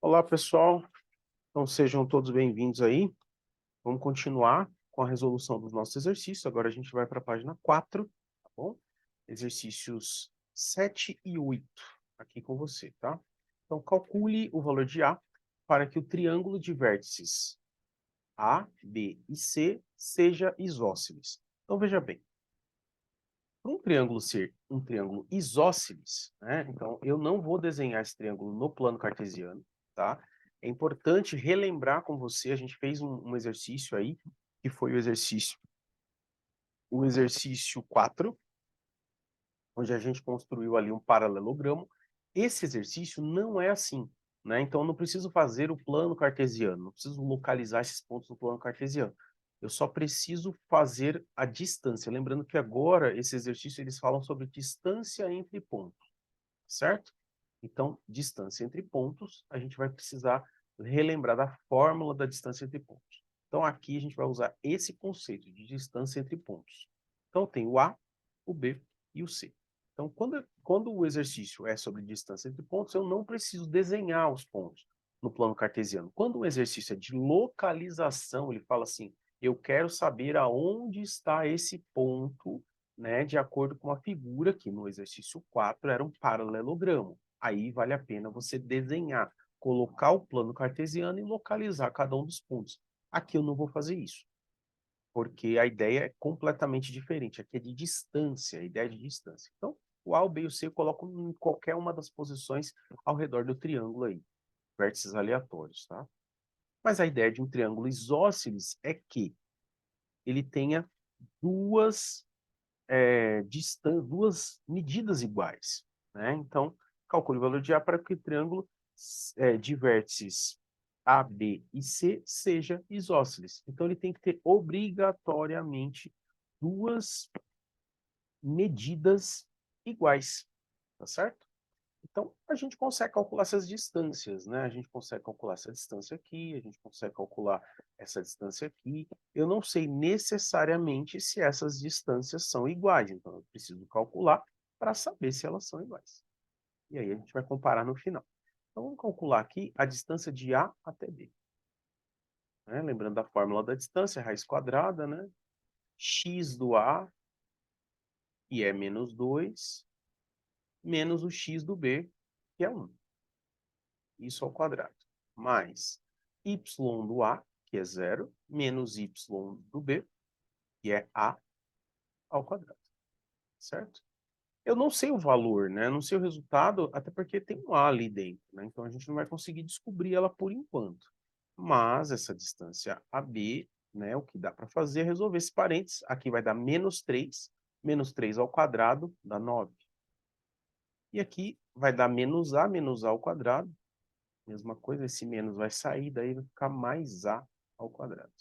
Olá, pessoal. Então, sejam todos bem-vindos aí. Vamos continuar com a resolução dos nossos exercícios. Agora a gente vai para a página 4, tá bom? Exercícios 7 e 8, aqui com você, tá? Então, calcule o valor de A para que o triângulo de vértices A, B e C seja isósceles. Então, veja bem. Para um triângulo ser um triângulo isósceles, né? Então, eu não vou desenhar esse triângulo no plano cartesiano, tá? É importante relembrar com você, a gente fez um exercício aí, que foi o exercício 4, onde a gente construiu ali um paralelogramo. Esse exercício não é assim, né? Então, eu não preciso fazer o plano cartesiano, não preciso localizar esses pontos no plano cartesiano. Eu só preciso fazer a distância. Lembrando que agora, esse exercício, eles falam sobre distância entre pontos, certo? Então, distância entre pontos, a gente vai precisar relembrar da fórmula da distância entre pontos. Então, aqui a gente vai usar esse conceito de distância entre pontos. Então, tem o A, o B e o C. Então, quando o exercício é sobre distância entre pontos, eu não preciso desenhar os pontos no plano cartesiano. Quando o exercício é de localização, ele fala assim, eu quero saber aonde está esse ponto, né, de acordo com a figura que no exercício 4 era um paralelogramo. Aí vale a pena você desenhar, colocar o plano cartesiano e localizar cada um dos pontos. Aqui eu não vou fazer isso, porque a ideia é completamente diferente. Aqui é de distância, a ideia é de distância. Então, o A, o B e o C eu coloco em qualquer uma das posições ao redor do triângulo aí, vértices aleatórios, tá? Mas a ideia de um triângulo isósceles é que ele tenha duas duas medidas iguais, né? Então, calcule o valor de A para que o triângulo de vértices A, B e C seja isósceles. Então, ele tem que ter obrigatoriamente duas medidas iguais, tá certo? Então, a gente consegue calcular essas distâncias, né? A gente consegue calcular essa distância aqui, a gente consegue calcular essa distância aqui. Eu não sei necessariamente se essas distâncias são iguais, então eu preciso calcular para saber se elas são iguais. E aí a gente vai comparar no final. Então, vamos calcular aqui a distância de A até B, né? Lembrando da fórmula da distância, raiz quadrada, né? X do A, que é menos 2, menos o x do B, que é 1. Isso ao quadrado, mais y do A, que é 0, menos y do B, que é A ao quadrado, certo? Eu não sei o valor, né? Eu não sei o resultado, até porque tem um A ali dentro, né? Então a gente não vai conseguir descobrir ela por enquanto. Mas essa distância AB, né? O que dá para fazer é resolver esse parênteses. Aqui vai dar menos 3 ao quadrado dá 9. E aqui vai dar menos A ao quadrado. Mesma coisa, esse menos vai sair, daí vai ficar mais A ao quadrado.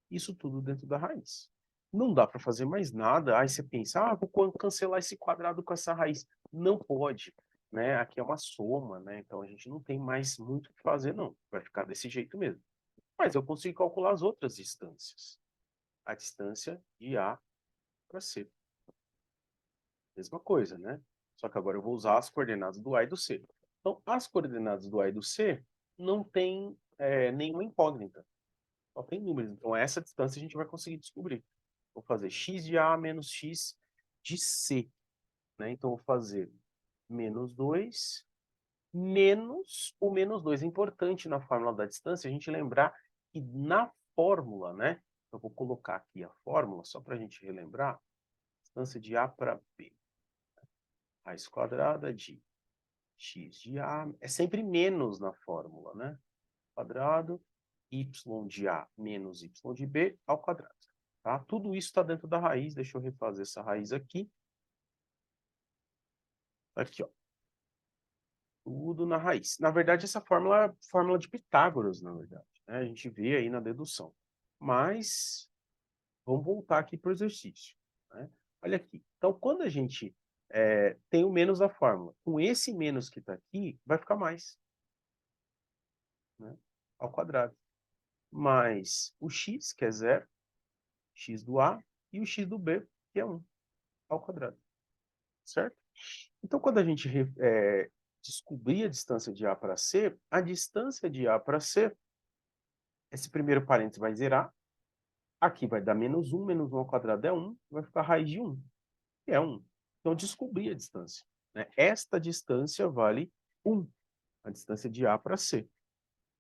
Isso tudo dentro da raiz. Não dá para fazer mais nada. Aí você pensa, vou cancelar esse quadrado com essa raiz. Não pode, né? Aqui é uma soma, né? Então a gente não tem mais muito o que fazer, não. Vai ficar desse jeito mesmo. Mas eu consigo calcular as outras distâncias. A distância de A para C. Mesma coisa, né? Só que agora eu vou usar as coordenadas do A e do C. Então, as coordenadas do A e do C não tem nenhuma incógnita. Só tem números. Então, essa distância a gente vai conseguir descobrir. Vou fazer x de A menos x de C, né? Então, vou fazer menos 2 menos o menos 2. É importante na fórmula da distância a gente lembrar que na fórmula, né? Eu vou colocar aqui a fórmula, só para a gente relembrar. Distância de A para B. Raiz quadrada de x de A. É sempre menos na fórmula, né? Quadrado, y de A menos y de B ao quadrado. Tá? Tudo isso está dentro da raiz. Deixa eu refazer essa raiz aqui. Aqui, ó. Tudo na raiz. Na verdade, essa fórmula é a fórmula de Pitágoras, na verdade, né? A gente vê aí na dedução. Mas, vamos voltar aqui para o exercício, né? Olha aqui. Então, quando a gente tem o menos da fórmula, com esse menos que está aqui, vai ficar mais, né? Ao quadrado. Mais o x, que é 0, x do A, e o x do B, que é 1, ao quadrado. Certo? Então, quando a gente descobrir a distância de A para C, a distância de A para C, esse primeiro parênteses vai zerar, aqui vai dar menos 1 ao quadrado é 1, vai ficar raiz de 1, que é 1. Então, descobri a distância, né? Esta distância vale 1, a distância de A para C,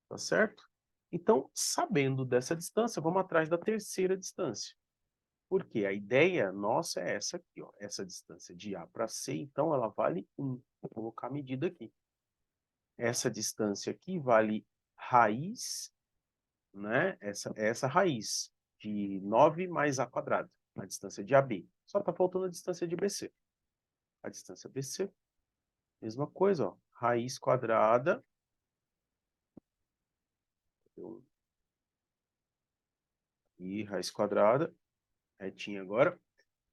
tá certo? Então, sabendo dessa distância, vamos atrás da terceira distância. Porque a ideia nossa é essa aqui, ó, essa distância de A para C, então ela vale 1. Vou colocar a medida aqui. Essa distância aqui vale raiz, né? Essa raiz de 9 mais A quadrado, a distância de AB. Só está faltando a distância de BC. A distância BC, mesma coisa, ó, raiz quadrada. E raiz quadrada, retinha agora.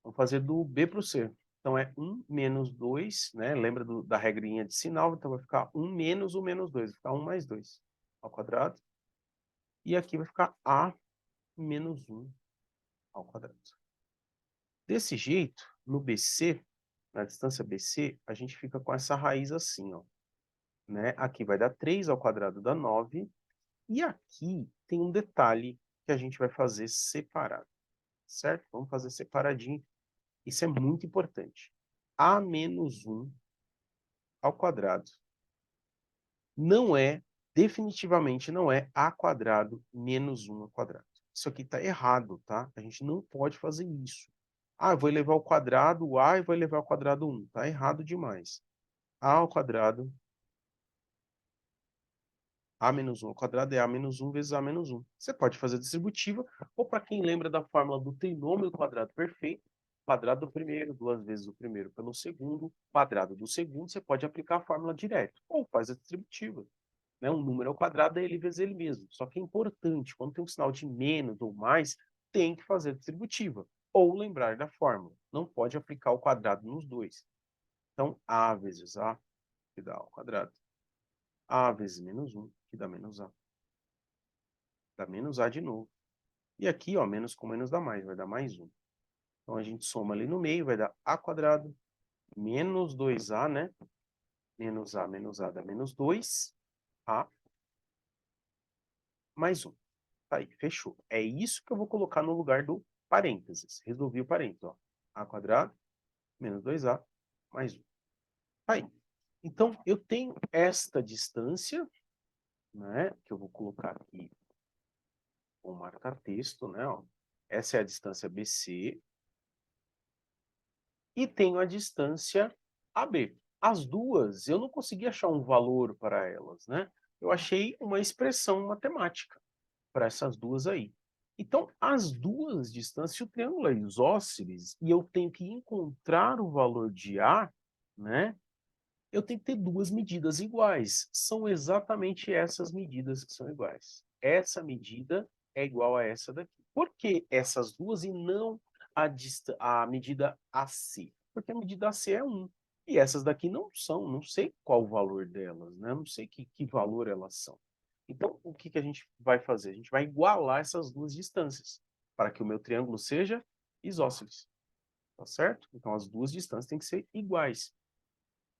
Vamos fazer do B para o C. Então, é 1 menos 2, né? Lembra da regrinha de sinal? Então, vai ficar 1 menos o menos 2. Vai ficar 1 mais 2 ao quadrado. E aqui vai ficar A menos 1 ao quadrado. Desse jeito, no BC, na distância BC, a gente fica com essa raiz assim, ó. Né? Aqui vai dar 3 ao quadrado dá 9. E aqui tem um detalhe que a gente vai fazer separado. Certo? Vamos fazer separadinho. Isso é muito importante. A menos 1 ao quadrado não é, definitivamente não é A quadrado menos 1 ao quadrado. Isso aqui está errado, tá? A gente não pode fazer isso. Ah, eu vou elevar ao quadrado o A e vou elevar ao quadrado 1. Está errado demais. A ao quadrado, A menos 1 ao quadrado é A menos 1 vezes A menos 1. Você pode fazer distributiva, ou para quem lembra da fórmula do trinômio quadrado perfeito, quadrado do primeiro, 2 vezes o primeiro pelo segundo, quadrado do segundo, você pode aplicar a fórmula direto, ou faz a distributiva. Né? Um número ao quadrado é ele vezes ele mesmo. Só que é importante, quando tem um sinal de menos ou mais, tem que fazer a distributiva. Ou lembrar da fórmula. Não pode aplicar o quadrado nos dois. Então, A vezes A, que dá A ao quadrado. A vezes menos 1, que dá menos A. Dá menos A de novo. E aqui, ó, menos com menos dá mais, vai dar mais 1. Então, a gente soma ali no meio, vai dar A quadrado, menos 2A, né? Menos A dá menos 2. A mais 1. Tá aí, fechou. É isso que eu vou colocar no lugar do parênteses. Resolvi o parênteses, ó. A quadrado, menos 2A, mais 1. Tá aí. Então, eu tenho esta distância, né? Que eu vou colocar aqui, vou marcar texto, né? Ó. Essa é a distância BC. E tenho a distância AB. As duas, eu não consegui achar um valor para elas, né? Eu achei uma expressão matemática para essas duas aí. Então, as duas distâncias, se o triângulo é isósceles e eu tenho que encontrar o valor de A, né? Eu tenho que ter duas medidas iguais. São exatamente essas medidas que são iguais. Essa medida é igual a essa daqui. Por que essas duas e não a medida AC? Porque a medida AC é 1. E essas daqui não são, não sei qual o valor delas, né? Não sei que valor elas são. Então, o que a gente vai fazer? A gente vai igualar essas duas distâncias para que o meu triângulo seja isósceles. Tá certo? Então, as duas distâncias têm que ser iguais.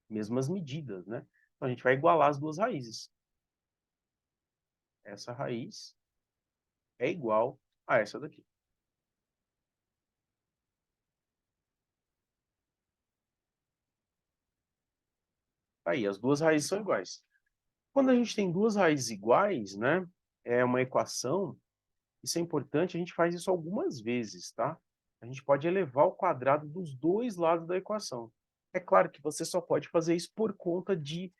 Mesmas medidas, né? Então, a gente vai igualar as duas raízes. Essa raiz é igual a essa daqui. Aí, as duas raízes são iguais. Quando a gente tem duas raízes iguais, né? É uma equação. Isso é importante, a gente faz isso algumas vezes, tá? A gente pode elevar ao quadrado dos dois lados da equação. É claro que você só pode fazer isso por conta de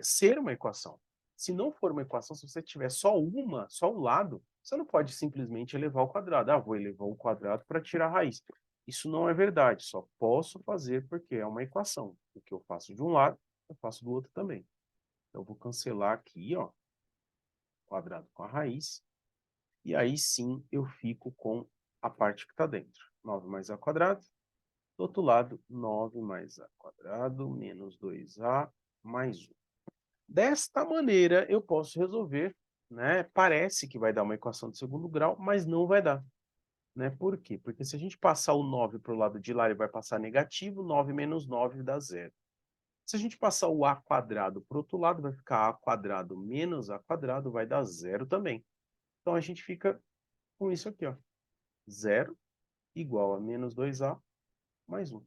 ser uma equação. Se não for uma equação, se você tiver só um lado, você não pode simplesmente elevar ao quadrado. Ah, vou elevar o quadrado para tirar a raiz. Isso não é verdade, só posso fazer porque é uma equação. O que eu faço de um lado, eu faço do outro também. Então, eu vou cancelar aqui, ó, quadrado com a raiz. E aí sim eu fico com a parte que está dentro. 9 mais a quadrado. Do outro lado, 9 mais a quadrado menos 2a mais 1. Desta maneira, eu posso resolver, né? Parece que vai dar uma equação de segundo grau, mas não vai dar. Né? Por quê? Porque se a gente passar o 9 para o lado de lá, ele vai passar negativo, 9 menos 9 dá 0. Se a gente passar o a quadrado para o outro lado, vai ficar a quadrado menos a quadrado, vai dar zero também. Então, a gente fica com isso aqui, ó. Zero igual a menos 2a mais 1.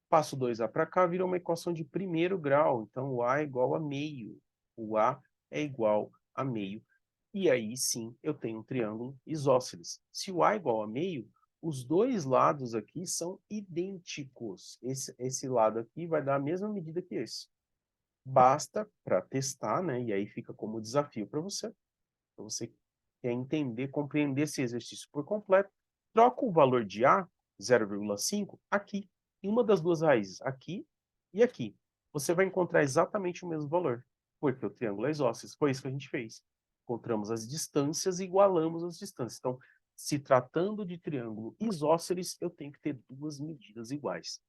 Passo 2a para cá, vira uma equação de primeiro grau. Então, o a é igual a meio. O a é igual a meio. E aí, sim, eu tenho um triângulo isósceles. Se o a é igual a meio, os dois lados aqui são idênticos. Esse lado aqui vai dar a mesma medida que esse. Basta para testar, né? E aí fica como desafio para você. Se você quer entender, compreender esse exercício por completo, troca o valor de A, 0,5, aqui, em uma das duas raízes, aqui e aqui. Você vai encontrar exatamente o mesmo valor, porque o triângulo é isósceles. Foi isso que a gente fez. Encontramos as distâncias e igualamos as distâncias. Então, se tratando de triângulo isósceles, eu tenho que ter duas medidas iguais.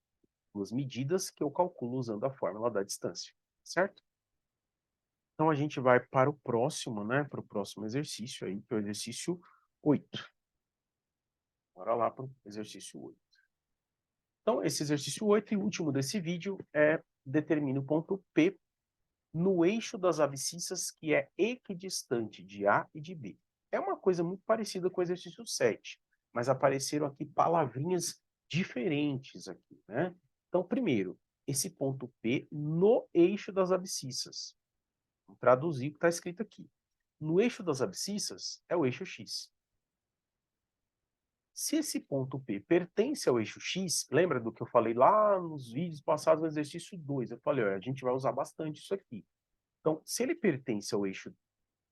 Duas medidas que eu calculo usando a fórmula da distância, certo? Então, a gente vai para o próximo, né? Para o próximo exercício aí, que é o exercício 8. Bora lá para o exercício 8. Então, esse exercício 8 e último desse vídeo é determine o ponto P no eixo das abscissas que é equidistante de A e de B. É uma coisa muito parecida com o exercício 7, mas apareceram aqui palavrinhas diferentes aqui, né? Então, primeiro, esse ponto P no eixo das abscissas. Vamos traduzir o que está escrito aqui. No eixo das abscissas é o eixo X. Se esse ponto P pertence ao eixo X, lembra do que eu falei lá nos vídeos passados no exercício 2? Eu falei, olha, a gente vai usar bastante isso aqui. Então, se ele pertence ao eixo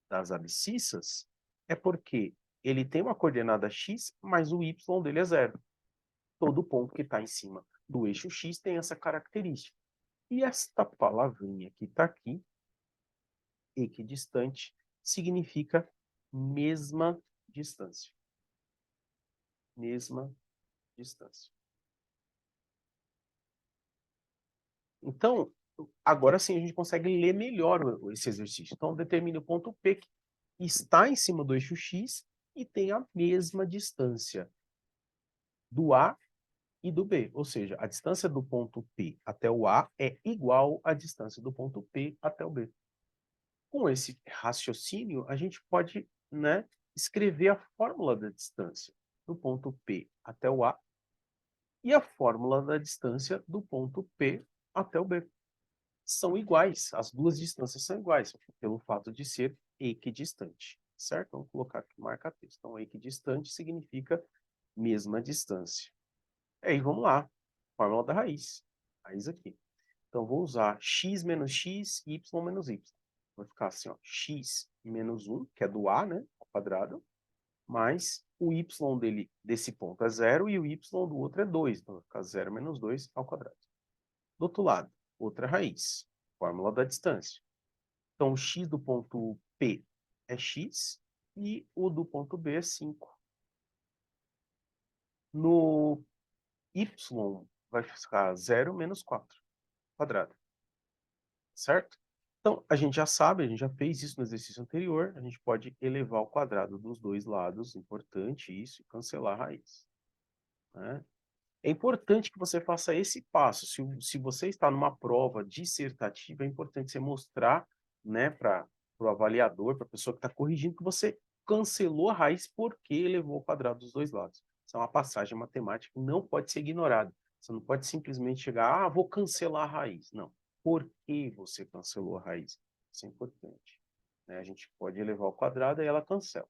das abscissas, é porque ele tem uma coordenada X, mas o Y dele é zero. Todo ponto que está em cima do eixo X tem essa característica. E esta palavrinha que está aqui, equidistante, significa mesma distância. Mesma distância. Então, agora sim a gente consegue ler melhor esse exercício. Então, determine o ponto P que está em cima do eixo X e tem a mesma distância do A e do B. Ou seja, a distância do ponto P até o A é igual à distância do ponto P até o B. Com esse raciocínio, a gente pode, né, escrever a fórmula da distância do ponto P até o A e a fórmula da distância do ponto P até o B. São iguais, as duas distâncias são iguais, pelo fato de ser equidistante, certo? Vamos colocar aqui, marca texto. Então, equidistante significa mesma distância. E aí, vamos lá, fórmula da raiz. Raiz aqui. Então, vou usar x menos x, y menos y. Vai ficar assim, ó, x menos 1, que é do a, né, ao quadrado, mais o y dele, desse ponto é 0 e o y do outro é 2. Então, vai ficar 0 menos 2 ao quadrado. Do outro lado, outra raiz, fórmula da distância. Então, o x do ponto P é x e o do ponto B é 5. No y vai ficar 0 menos 4 quadrado. Certo? Então, a gente já sabe, a gente já fez isso no exercício anterior, a gente pode elevar ao quadrado dos dois lados, importante isso, e cancelar a raiz. Né? É importante que você faça esse passo. Se você está numa prova dissertativa, é importante você mostrar, né, para o avaliador, para a pessoa que está corrigindo, que você cancelou a raiz porque elevou ao quadrado dos dois lados. Isso é uma passagem matemática que não pode ser ignorada. Você não pode simplesmente chegar, ah, vou cancelar a raiz. Não. Por que você cancelou a raiz? Isso é importante. Né? A gente pode elevar ao quadrado e ela cancela.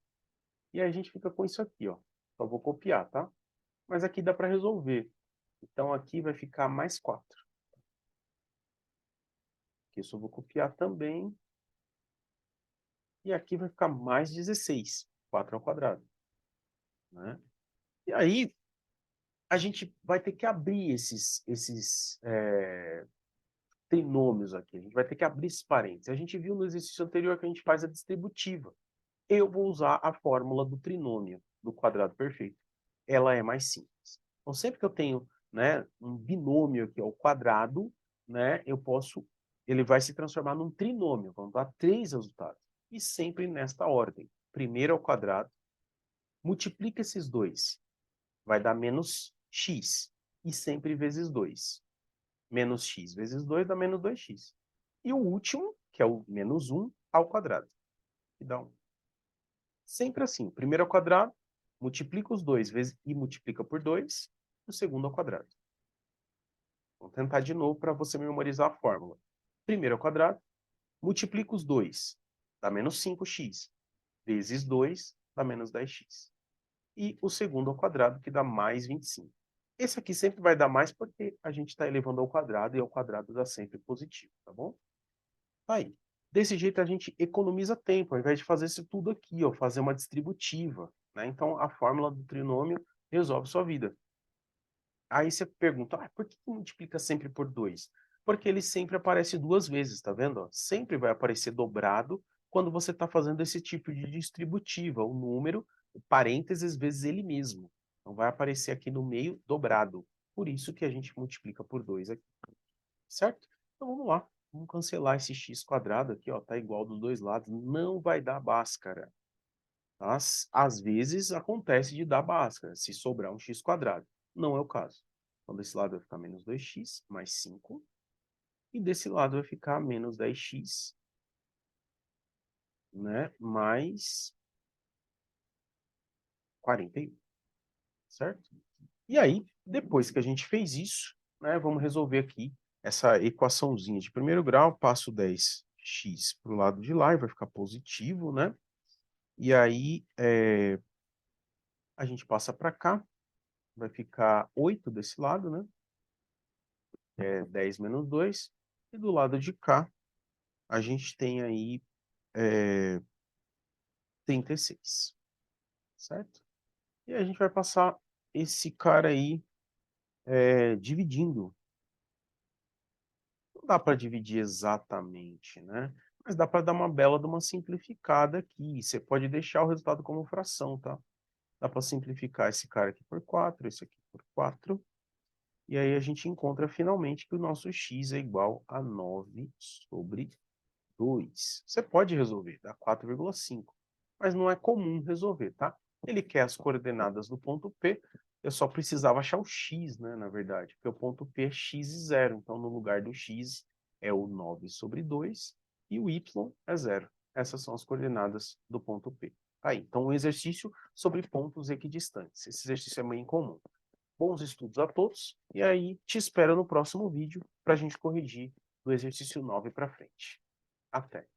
E aí a gente fica com isso aqui, ó. Só vou copiar, tá? Mas aqui dá para resolver. Então, aqui vai ficar mais 4. Isso eu vou copiar também. E aqui vai ficar mais 16. 4 ao quadrado. Né? E aí, a gente vai ter que abrir esses trinômios aqui. A gente vai ter que abrir esses parênteses. A gente viu no exercício anterior que a gente faz a distributiva. Eu vou usar a fórmula do trinômio, do quadrado perfeito. Ela é mais simples. Então, sempre que eu tenho, né, um binômio aqui ao quadrado, né, ele vai se transformar num trinômio. Vamos dar 3 resultados. E sempre nesta ordem. Primeiro ao quadrado, multiplica esses dois. Vai dar menos x. E sempre vezes 2. Menos x vezes 2 dá menos 2x. E o último, que é o menos 1 ao quadrado, que dá 1. Sempre assim, primeiro ao quadrado, multiplica os dois vezes e multiplica por 2, o segundo ao quadrado. Vamos tentar de novo para você memorizar a fórmula. Primeiro ao quadrado, multiplica os dois, dá menos 5x, vezes 2 dá menos 10x. E o segundo ao quadrado, que dá mais 25. Esse aqui sempre vai dar mais porque a gente está elevando ao quadrado e ao quadrado dá sempre positivo, tá bom? Aí, desse jeito a gente economiza tempo, ao invés de fazer isso tudo aqui, ó, fazer uma distributiva, né? Então, a fórmula do trinômio resolve sua vida. Aí você pergunta, por que multiplica sempre por 2? Porque ele sempre aparece duas vezes, tá vendo? Ó? Sempre vai aparecer dobrado quando você está fazendo esse tipo de distributiva, o número, o parênteses vezes ele mesmo. Então vai aparecer aqui no meio dobrado. Por isso que a gente multiplica por 2 aqui, certo? Então vamos lá, vamos cancelar esse x quadrado aqui, ó, tá igual dos dois lados, não vai dar Bhaskara. Às vezes acontece de dar Bhaskara, se sobrar um x quadrado. Não é o caso. Então, desse lado vai ficar menos 2x mais 5. E desse lado vai ficar menos 10x, né, mais 41, certo? E aí, depois que a gente fez isso, né, vamos resolver aqui essa equaçãozinha de primeiro grau. Passo 10x para o lado de lá e vai ficar positivo, né? E aí, a gente passa para cá, vai ficar 8 desse lado, né? 10 menos 2. E do lado de cá, a gente tem aí 36, certo? E a gente vai passar esse cara aí dividindo. Não dá para dividir exatamente, né? Mas dá para dar uma bela de uma simplificada aqui. Você pode deixar o resultado como fração, tá? Dá para simplificar esse cara aqui por 4, esse aqui por 4. E aí a gente encontra finalmente que o nosso x é igual a 9 sobre 2. Você pode resolver, dá 4,5. Mas não é comum resolver, tá? Ele quer as coordenadas do ponto P, eu só precisava achar o x, né, na verdade, porque o ponto P é x e 0. Então, no lugar do x é o 9 sobre 2 e o y é 0. Essas são as coordenadas do ponto P. Aí, então, um exercício sobre pontos equidistantes. Esse exercício é meio incomum. Bons estudos a todos, e aí te espero no próximo vídeo para a gente corrigir do exercício 9 para frente. Até!